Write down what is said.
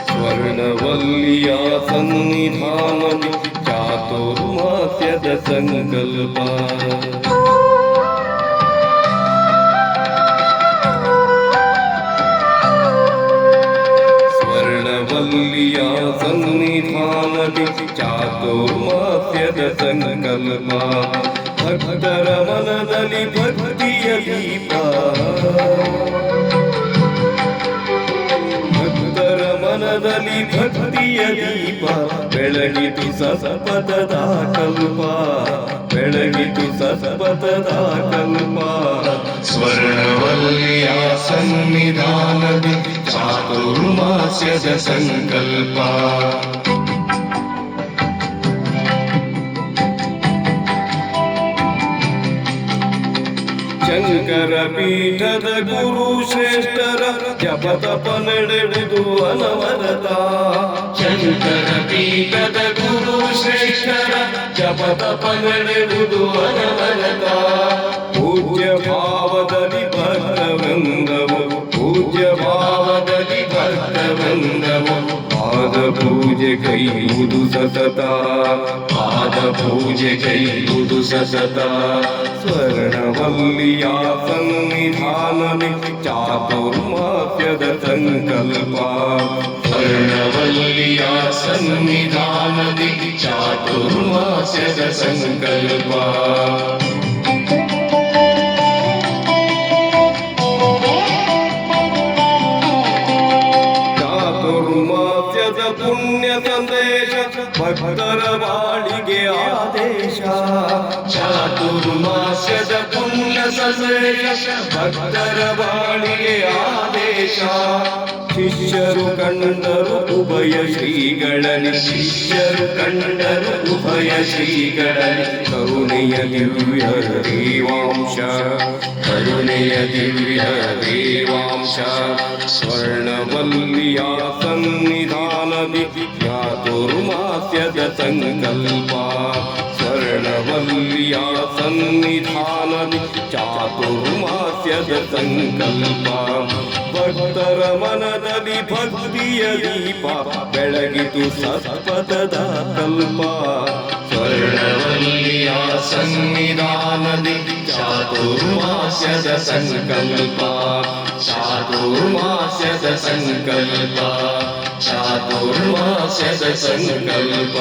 ಸ್ವರ್ಣವಲ್ಲಿಯ ಸನ್ನಿಧಾನದಿ ಚಾತುರ್ಮಾಸ್ಯದ ಸಂಕಲ್ಪ. ಸ್ವರ್ಣವಲ್ಲಿಯ ಸನ್ನಿಧಾನದಿ ಚಾತುರ್ಮಾಸ್ಯದ ಸಂಕಲ್ಪ. ಭಕ್ತರ ಮನದಲ್ಲಿ ಭಕ್ತಿಯ ದೀಪ, ಮನದಲ್ಲಿ ಭಕ್ತಿಯ ದೀಪ ಬೆಳಗಿತು ಸತಪಥದ ಕಲ್ಪ, ಬೆಳಗಿತು ಸತಪಥದ ಕಲ್ಪ. ಸ್ವರ್ಣವಲ್ಲಿಯ ಸನ್ನಿಧಾನದಿ ಚಾತುರ್ಮಾಸ್ಯದ ಸಂಕಲ್ಪ. ಶಂಕರ ಪೀಠದ ಗುರು ಶ್ರೇಷ್ಠರ ಜಪತಪ ನಡೆವುದು ಅನವರತ. ಶಂಕರ ಪೀಠದ ಗುರು ಶ್ರೇಷ್ಠರ ಜಪತಪ ನಡೆವುದು ಅನವರತ. ಪೂಜ್ಯ ಭಾವದಲ್ಲಿ ಭಕ್ತವೃಂದವು, ಪೂಜ್ಯ ಭಾವದಲ್ಲಿ ಭಕ್ತವೃಂದವು ಪಾದ ಪೂಜೆ ಕೈಯುವುದು ಸತತ, ಪಾದ ಪೂಜೆ ಕೈಯುವುದು ಸತತ. ಸ್ವರ್ಣವಲ್ಲಿಯ ಸನ್ನಿಧಾನದಿ ಚಾತುರ್ಮಾಸ್ಯದ ಸಂಕಲ್ಪ. ಸ್ವರ್ಣವಲ್ಲಿಯ ಸನ್ನಿಧಾನದಿ ಚಾತುರ್ಮಾಸ್ಯದ ಸಂಕಲ್ಪ. ಚಾತುರ್ಮಾಸ್ಯದ ಪುಣ್ಯ ಸಂದೇಶ ಭಕ್ತರ ಬಾಳಿಗೆ ಆದೇಶ. ಚಾತುರ್ಮಾಸ್ಯದ ಪುಣ್ಯ ಸಂದೇಶ ಭಕ್ತರ ಬಾಳಿಗೆ ಆದೇಶ. ಶಿಷ್ಯರು ಕಂಡರು ಉಭಯ ಶ್ರೀಗಳಲ್ಲಿ, ಶಿಷ್ಯರು ಕಂಡರು ಉಭಯ ಶ್ರೀಗಳಲ್ಲಿ ಕರುಣೆಯ ದಿವ್ಯ ದೇವಾಂಶ, ಕರುಣೆಯ ದಿವ್ಯ ದೇವಾಂಶ. ಸ್ವರ್ಣವಲ್ಲಿಯ ಸನ್ನಿಧಾನದಿ ಚಾತುರ್ಮಾಸ್ಯದ ಸಂಕಲ್ಪ. ಸ್ವರ್ಣವಲ್ಲಿಯ ಸನ್ನಿಧಾನದಿ ಚಾತುರ್ಮಾಸ್ಯದ ಸಂಕಲ್ಪ. ಭಕ್ತರ ಮನದಲ್ಲಿ ಭಕ್ತಿಯ ದೀಪ ಬೆಳಗಿತು ಸತ್ಪಥದ ಕಲ್ಪ. ಸ್ವರ್ಣವಲ್ಲಿಯ ಸನ್ನಿಧಾನದಿ ಚಾತುರ್ಮಾಸ್ಯದ ಸಂಕಲ್ಪ. ಚಾತುರ್ಮಾಸ್ಯದ ಸಂಕಲ್ಪ. ಚಾತುರ್ಮಾಸ್ಯದ ಸಂಕಲ್ಪ.